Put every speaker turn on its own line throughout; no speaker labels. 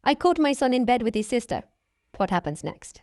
I caught my son in bed with his sister. What happens next?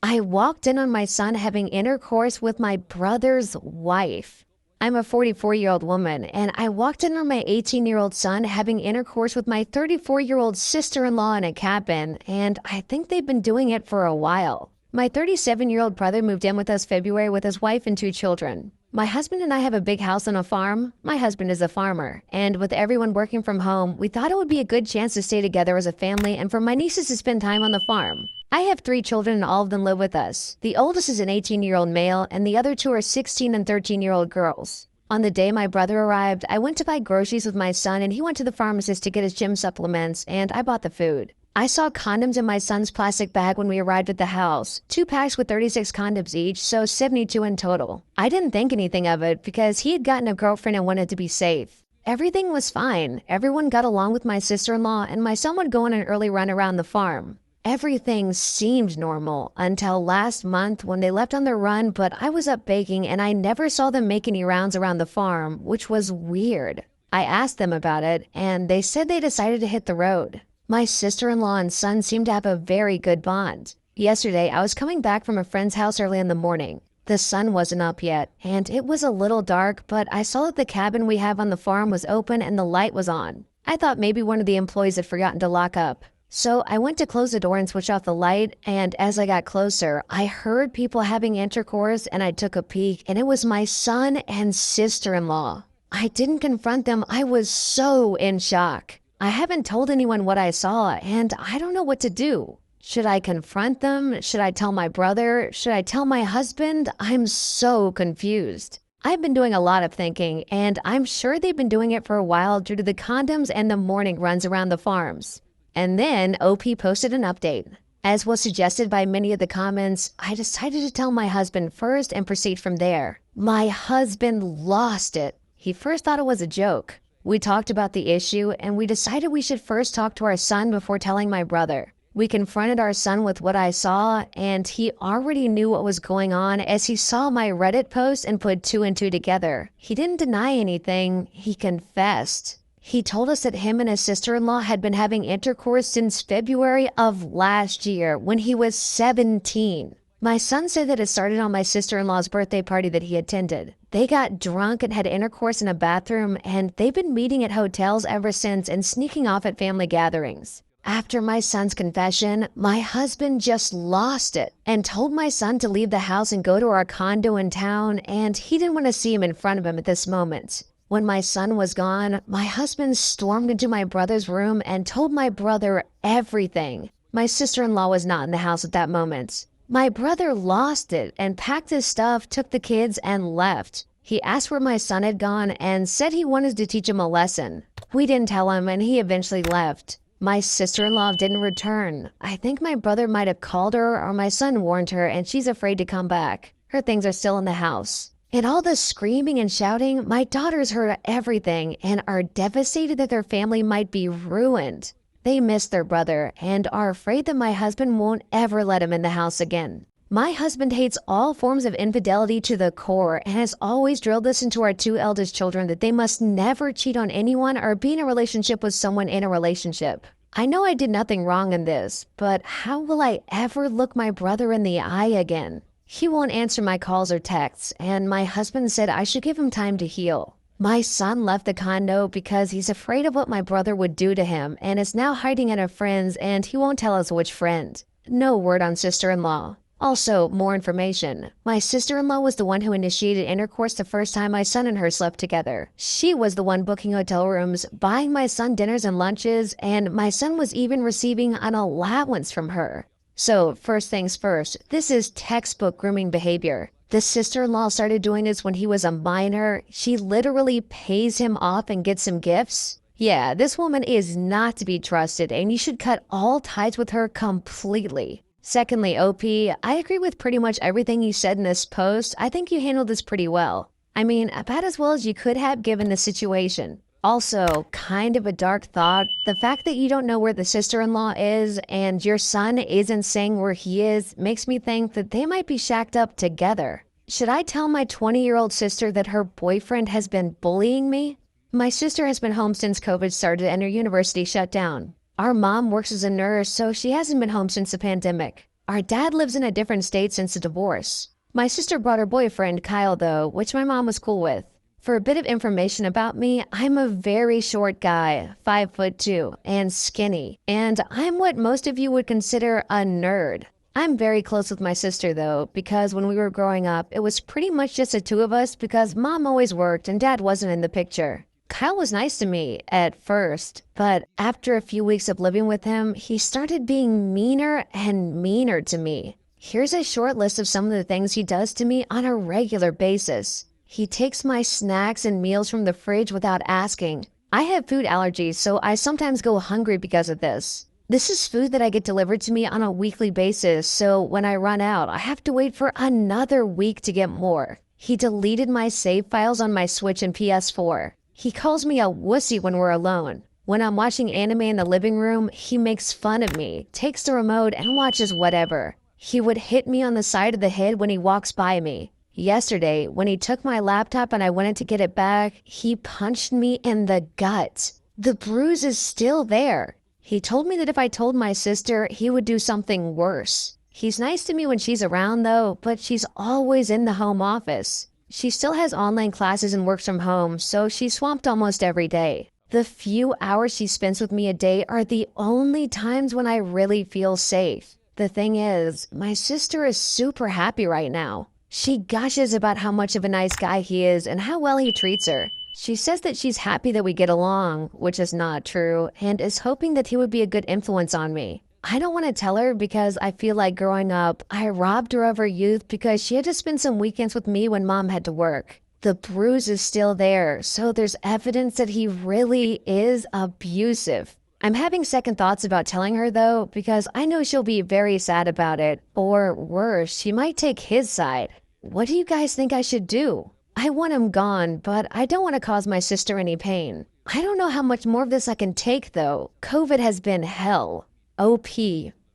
I walked in on my son having intercourse with my brother's wife. I'm a 44-year-old woman, and I walked in on my 18-year-old son having intercourse with my 34-year-old sister-in-law in a cabin, and I think they've been doing it for a while. My 37-year-old brother moved in with us February with his wife and 2 children. My husband and I have a big house on a farm. My husband is a farmer, and with everyone working from home, we thought it would be a good chance to stay together as a family and for my nieces to spend time on the farm. I have 3 children and all of them live with us. The oldest is an 18-year-old male and the other 2 are 16 and 13-year-old girls. On the day my brother arrived, I went to buy groceries with my son and he went to the pharmacist to get his gym supplements and I bought the food. I saw condoms in my son's plastic bag when we arrived at the house. 2 packs with 36 condoms each, so 72 in total. I didn't think anything of it because he had gotten a girlfriend and wanted to be safe. Everything was fine. Everyone got along with my sister-in-law and my son would go on an early run around the farm. Everything seemed normal until last month when they left on their run, but I was up baking and I never saw them make any rounds around the farm, which was weird. I asked them about it and they said they decided to hit the road. My sister-in-law and son seemed to have a very good bond. Yesterday, I was coming back from a friend's house early in the morning. The sun wasn't up yet, and it was a little dark, but I saw that the cabin we have on the farm was open and the light was on. I thought maybe one of the employees had forgotten to lock up. So I went to close the door and switch off the light, and as I got closer, I heard people having intercourse and I took a peek, and it was my son and sister-in-law. I didn't confront them. I was so in shock. I haven't told anyone what I saw, and I don't know what to do. Should I confront them? Should I tell my brother? Should I tell my husband? I'm so confused. I've been doing a lot of thinking, and I'm sure they've been doing it for a while due to the condoms and the morning runs around the farms. And then OP posted an update. As was suggested by many of the comments, I decided to tell my husband first and proceed from there. My husband lost it. He first thought it was a joke. We talked about the issue and we decided we should first talk to our son before telling my brother. We confronted our son with what I saw and he already knew what was going on as he saw my Reddit post and put 2 and 2 together. He didn't deny anything, he confessed. He told us that him and his sister-in-law had been having intercourse since February of last year when he was 17. My son said that it started on my sister-in-law's birthday party that he attended. They got drunk and had intercourse in a bathroom, and they've been meeting at hotels ever since and sneaking off at family gatherings. After my son's confession, my husband just lost it and told my son to leave the house and go to our condo in town, and he didn't want to see him in front of him at this moment. When my son was gone, my husband stormed into my brother's room and told my brother everything. My sister-in-law was not in the house at that moment. My brother lost it and packed his stuff, took the kids, and left. He asked where my son had gone and said he wanted to teach him a lesson. We didn't tell him and he eventually left. My sister-in-law didn't return. I think my brother might have called her or my son warned her and she's afraid to come back. Her things are still in the house. In all the screaming and shouting, my daughters heard everything and are devastated that their family might be ruined. They miss their brother and are afraid that my husband won't ever let him in the house again. My husband hates all forms of infidelity to the core and has always drilled this into our 2 eldest children that they must never cheat on anyone or be in a relationship with someone in a relationship. I know I did nothing wrong in this, but how will I ever look my brother in the eye again? He won't answer my calls or texts, and my husband said I should give him time to heal. My son left the condo because he's afraid of what my brother would do to him and is now hiding at a friend's and he won't tell us which friend. No word on sister-in-law. Also, more information. My sister-in-law was the one who initiated intercourse the first time my son and her slept together. She was the one booking hotel rooms, buying my son dinners and lunches, and my son was even receiving an allowance from her. So, first things first, this is textbook grooming behavior. The sister-in-law started doing this when he was a minor. She literally pays him off and gets him gifts. Yeah, this woman is not to be trusted and you should cut all ties with her completely. Secondly, OP, I agree with pretty much everything you said in this post. I think you handled this pretty well. I mean, about as well as you could have given the situation. Also, kind of a dark thought, the fact that you don't know where the sister-in-law is and your son isn't saying where he is makes me think that they might be shacked up together. Should I tell my 20-year-old sister that her boyfriend has been bullying me? My sister has been home since COVID started and her university shut down. Our mom works as a nurse, so she hasn't been home since the pandemic. Our dad lives in a different state since the divorce. My sister brought her boyfriend, Kyle, though, which my mom was cool with. For a bit of information about me, I'm a very short guy, 5'2", and skinny, and I'm what most of you would consider a nerd. I'm very close with my sister though, because when we were growing up, it was pretty much just the two of us because mom always worked and dad wasn't in the picture. Kyle was nice to me at first, but after a few weeks of living with him, he started being meaner and meaner to me. Here's a short list of some of the things he does to me on a regular basis. He takes my snacks and meals from the fridge without asking. I have food allergies, so I sometimes go hungry because of this. This is food that I get delivered to me on a weekly basis, so when I run out, I have to wait for another week to get more. He deleted my save files on my Switch and PS4. He calls me a wussy when we're alone. When I'm watching anime in the living room, he makes fun of me, takes the remote, and watches whatever. He would hit me on the side of the head when he walks by me. Yesterday, when he took my laptop and I went in to get it back, he punched me in the gut. The bruise is still there. He told me that if I told my sister, he would do something worse. He's nice to me when she's around though, but she's always in the home office. She still has online classes and works from home, so she's swamped almost every day. The few hours she spends with me a day are the only times when I really feel safe. The thing is, my sister is super happy right now. She gushes about how much of a nice guy he is and how well he treats her. She says that she's happy that we get along, which is not true, and is hoping that he would be a good influence on me. I don't want to tell her because I feel like growing up, I robbed her of her youth because she had to spend some weekends with me when mom had to work. The bruise is still there, so there's evidence that he really is abusive. I'm having second thoughts about telling her though, because I know she'll be very sad about it, or worse, she might take his side. What do you guys think I should do? I want him gone, but I don't want to cause my sister any pain. I don't know how much more of this I can take though. COVID has been hell. OP,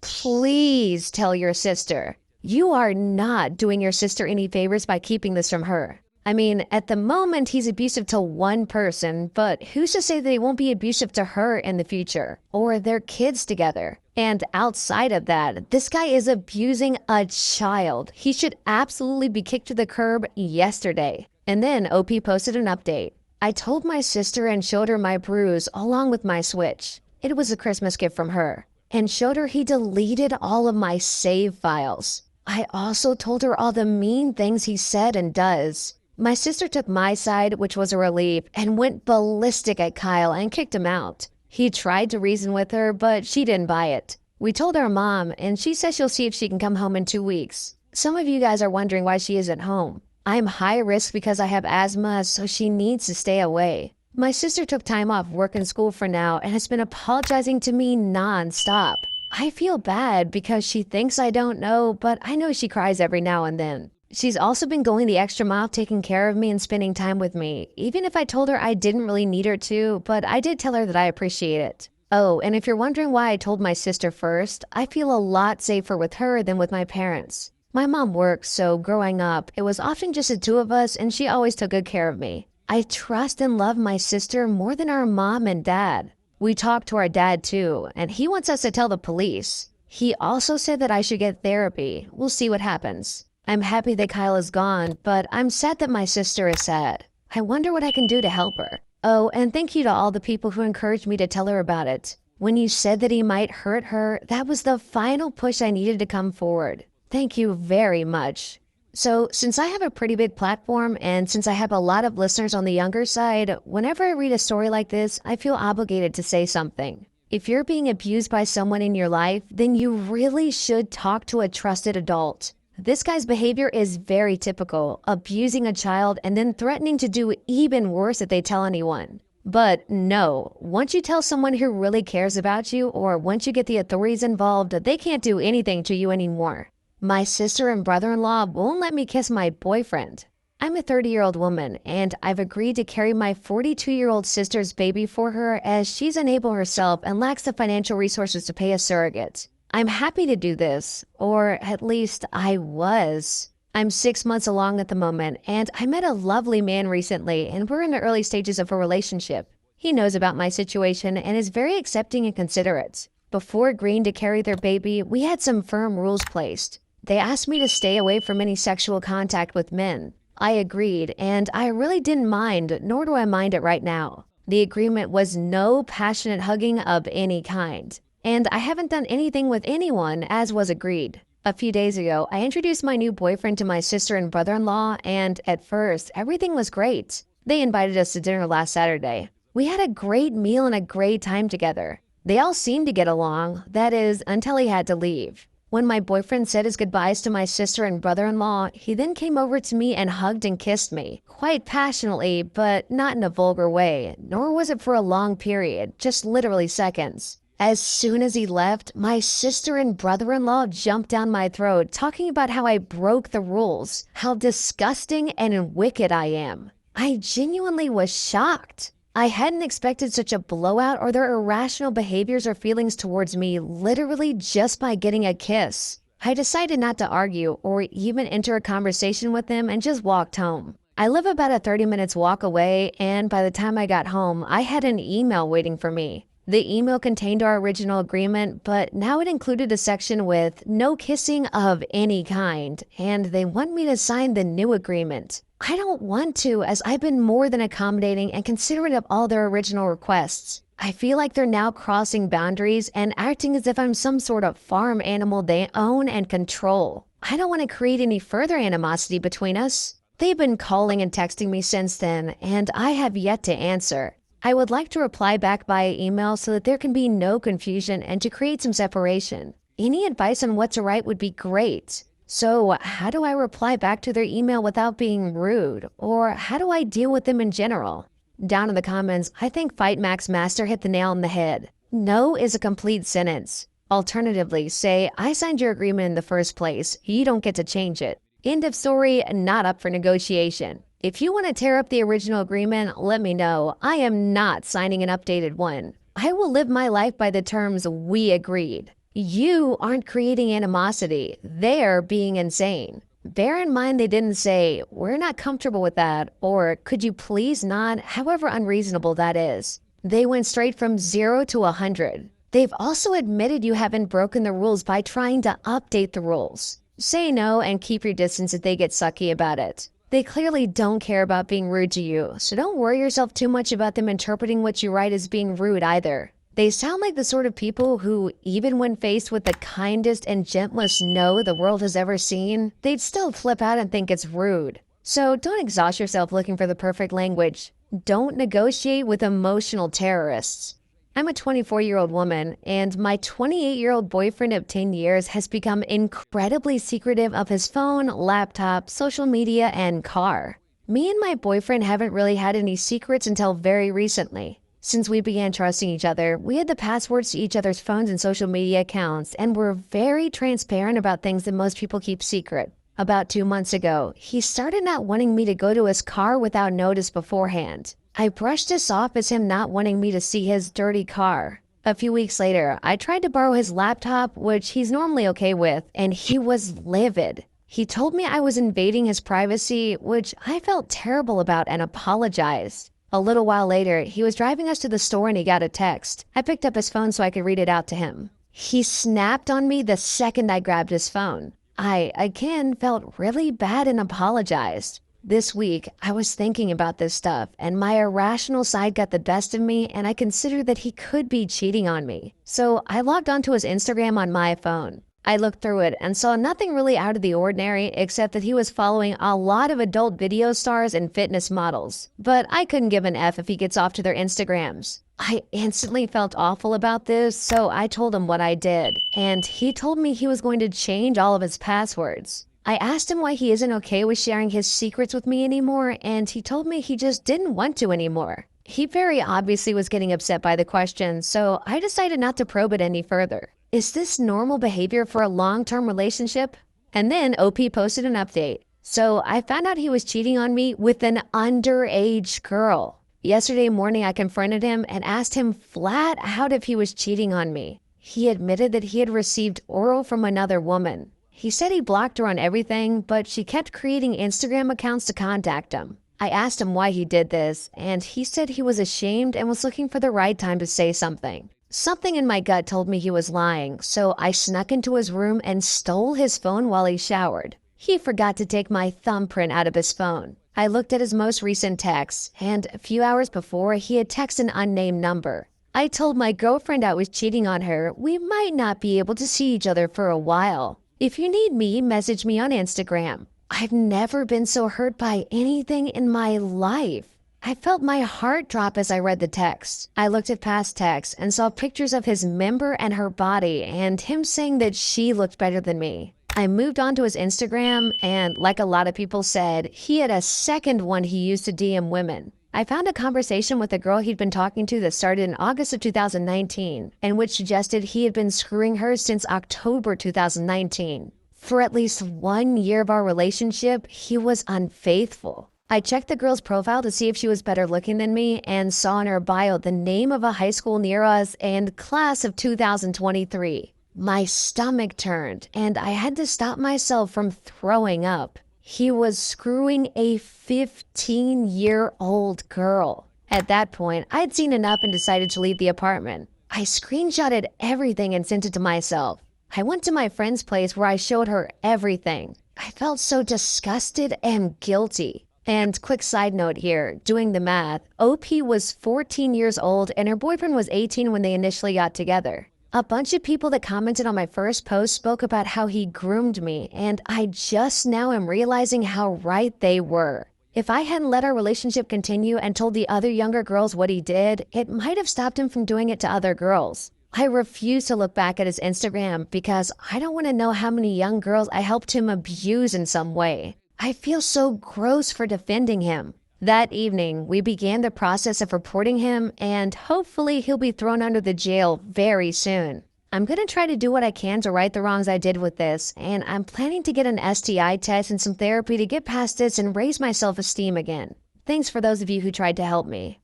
please tell your sister. You are not doing your sister any favors by keeping this from her. I mean, at the moment, he's abusive to one person, but who's to say that he won't be abusive to her in the future? Or their kids together? And outside of that, this guy is abusing a child. He should absolutely be kicked to the curb yesterday. And then OP posted an update. I told my sister and showed her my bruise along with my Switch. It was a Christmas gift from her. And showed her he deleted all of my save files. I also told her all the mean things he said and does. My sister took my side, which was a relief, and went ballistic at Kyle and kicked him out. He tried to reason with her, but she didn't buy it. We told our mom, and she says she'll see if she can come home in 2 weeks. Some of you guys are wondering why she isn't home. I'm high risk because I have asthma, so she needs to stay away. My sister took time off work and school for now and has been apologizing to me non-stop. I feel bad because she thinks I don't know, but I know she cries every now and then. She's also been going the extra mile taking care of me and spending time with me, even if I told her I didn't really need her to, but I did tell her that I appreciate it. Oh, and if you're wondering why I told my sister first, I feel a lot safer with her than with my parents. My mom works, so growing up, it was often just the two of us and she always took good care of me. I trust and love my sister more than our mom and dad. We talked to our dad too, and he wants us to tell the police. He also said that I should get therapy. We'll see what happens. I'm happy that Kyle is gone, but I'm sad that my sister is sad. I wonder what I can do to help her. Oh, and thank you to all the people who encouraged me to tell her about it. When you said that he might hurt her, that was the final push I needed to come forward. Thank you very much. So, since I have a pretty big platform and since I have a lot of listeners on the younger side, whenever I read a story like this, I feel obligated to say something. If you're being abused by someone in your life, then you really should talk to a trusted adult. This guy's behavior is very typical, abusing a child and then threatening to do even worse if they tell anyone. But no, once you tell someone who really cares about you or once you get the authorities involved, they can't do anything to you anymore. My sister and brother-in-law won't let me kiss my boyfriend. I'm a 30-year-old woman and I've agreed to carry my 42-year-old sister's baby for her as she's unable herself and lacks the financial resources to pay a surrogate. I'm happy to do this, or at least I was. I'm 6 months along at the moment, and I met a lovely man recently, and we're in the early stages of a relationship. He knows about my situation and is very accepting and considerate. Before agreeing to carry their baby, we had some firm rules placed. They asked me to stay away from any sexual contact with men. I agreed, and I really didn't mind, nor do I mind it right now. The agreement was no passionate hugging of any kind. And I haven't done anything with anyone as was agreed. A few days ago, I introduced my new boyfriend to my sister and brother-in-law, and at first, everything was great. They invited us to dinner last Saturday. We had a great meal and a great time together. They all seemed to get along, that is, until he had to leave. When my boyfriend said his goodbyes to my sister and brother-in-law, he then came over to me and hugged and kissed me, quite passionately, but not in a vulgar way, nor was it for a long period, just literally seconds. As soon as he left, my sister and brother-in-law jumped down my throat, talking about how I broke the rules, how disgusting and wicked I am. I genuinely was shocked. I hadn't expected such a blowout or their irrational behaviors or feelings towards me literally just by getting a kiss. I decided not to argue or even enter a conversation with them and just walked home. I live about a 30 minutes walk away, and by the time I got home, I had an email waiting for me. The email contained our original agreement, but now it included a section with no kissing of any kind, and they want me to sign the new agreement. I don't want to, as I've been more than accommodating and considerate of all their original requests. I feel like they're now crossing boundaries and acting as if I'm some sort of farm animal they own and control. I don't want to create any further animosity between us. They've been calling and texting me since then, and I have yet to answer. I would like to reply back via email so that there can be no confusion and to create some separation. Any advice on what to write would be great. So, how do I reply back to their email without being rude? Or how do I deal with them in general? Down in the comments, I think Fight Max Master hit the nail on the head. No is a complete sentence. Alternatively, say, I signed your agreement in the first place. You don't get to change it. End of story, not up for negotiation. If you want to tear up the original agreement, let me know. I am not signing an updated one. I will live my life by the terms we agreed. You aren't creating animosity. They're being insane. Bear in mind they didn't say, we're not comfortable with that, or could you please not, however unreasonable that is. They went straight from 0 to 100. They've also admitted you haven't broken the rules by trying to update the rules. Say no and keep your distance if they get sucky about it. They clearly don't care about being rude to you, so don't worry yourself too much about them interpreting what you write as being rude either. They sound like the sort of people who, even when faced with the kindest and gentlest no the world has ever seen, they'd still flip out and think it's rude. So don't exhaust yourself looking for the perfect language. Don't negotiate with emotional terrorists. I'm a 24-year-old woman, and my 28-year-old boyfriend of 10 years has become incredibly secretive of his phone, laptop, social media, and car. Me and my boyfriend haven't really had any secrets until very recently. Since we began trusting each other, we had the passwords to each other's phones and social media accounts, and were very transparent about things that most people keep secret. About 2 months ago, he started not wanting me to go to his car without notice beforehand. I brushed this off as him not wanting me to see his dirty car. A few weeks later, I tried to borrow his laptop, which he's normally okay with, and he was livid. He told me I was invading his privacy, which I felt terrible about and apologized. A little while later, he was driving us to the store and he got a text. I picked up his phone so I could read it out to him. He snapped on me the second I grabbed his phone. I, again, felt really bad and apologized. This week, I was thinking about this stuff, and my irrational side got the best of me, and I considered that he could be cheating on me. So I logged onto his Instagram on my phone. I looked through it and saw nothing really out of the ordinary except that he was following a lot of adult video stars and fitness models. But I couldn't give an F if he gets off to their Instagrams. I instantly felt awful about this, so I told him what I did, and he told me he was going to change all of his passwords. I asked him why he isn't okay with sharing his secrets with me anymore, and he told me he just didn't want to anymore. He very obviously was getting upset by the question, so I decided not to probe it any further. Is this normal behavior for a long-term relationship? And then OP posted an update. So I found out he was cheating on me with an underage girl. Yesterday morning, I confronted him and asked him flat out if he was cheating on me. He admitted that he had received oral from another woman. He said he blocked her on everything, but she kept creating Instagram accounts to contact him. I asked him why he did this, and he said he was ashamed and was looking for the right time to say something. Something in my gut told me he was lying, so I snuck into his room and stole his phone while he showered. He forgot to take my thumbprint out of his phone. I looked at his most recent texts, and a few hours before, he had texted an unnamed number. I told my girlfriend I was cheating on her. We might not be able to see each other for a while. If you need me, message me on Instagram. I've never been so hurt by anything in my life. I felt my heart drop as I read the text. I looked at past texts and saw pictures of his member and her body and him saying that she looked better than me. I moved on to his Instagram and, like a lot of people said, he had a second one he used to DM women. I found a conversation with a girl he'd been talking to that started in August of 2019 and which suggested he had been screwing her since October 2019. For at least 1 year of our relationship, he was unfaithful. I checked the girl's profile to see if she was better looking than me and saw in her bio the name of a high school near us and class of 2023. My stomach turned and I had to stop myself from throwing up. He was screwing a 15-year-old girl. At that point, I'd seen enough and decided to leave the apartment. I screenshotted everything and sent it to myself. I went to my friend's place where I showed her everything. I felt so disgusted and guilty. And quick side note here, doing the math, OP was 14 years old and her boyfriend was 18 when they initially got together. A bunch of people that commented on my first post spoke about how he groomed me, and I just now am realizing how right they were. If I hadn't let our relationship continue and told the other younger girls what he did, it might have stopped him from doing it to other girls. I refuse to look back at his Instagram because I don't want to know how many young girls I helped him abuse in some way. I feel so gross for defending him. That evening, we began the process of reporting him, and hopefully he'll be thrown under the jail very soon. I'm going to try to do what I can to right the wrongs I did with this, and I'm planning to get an STI test and some therapy to get past this and raise my self-esteem again. Thanks for those of you who tried to help me.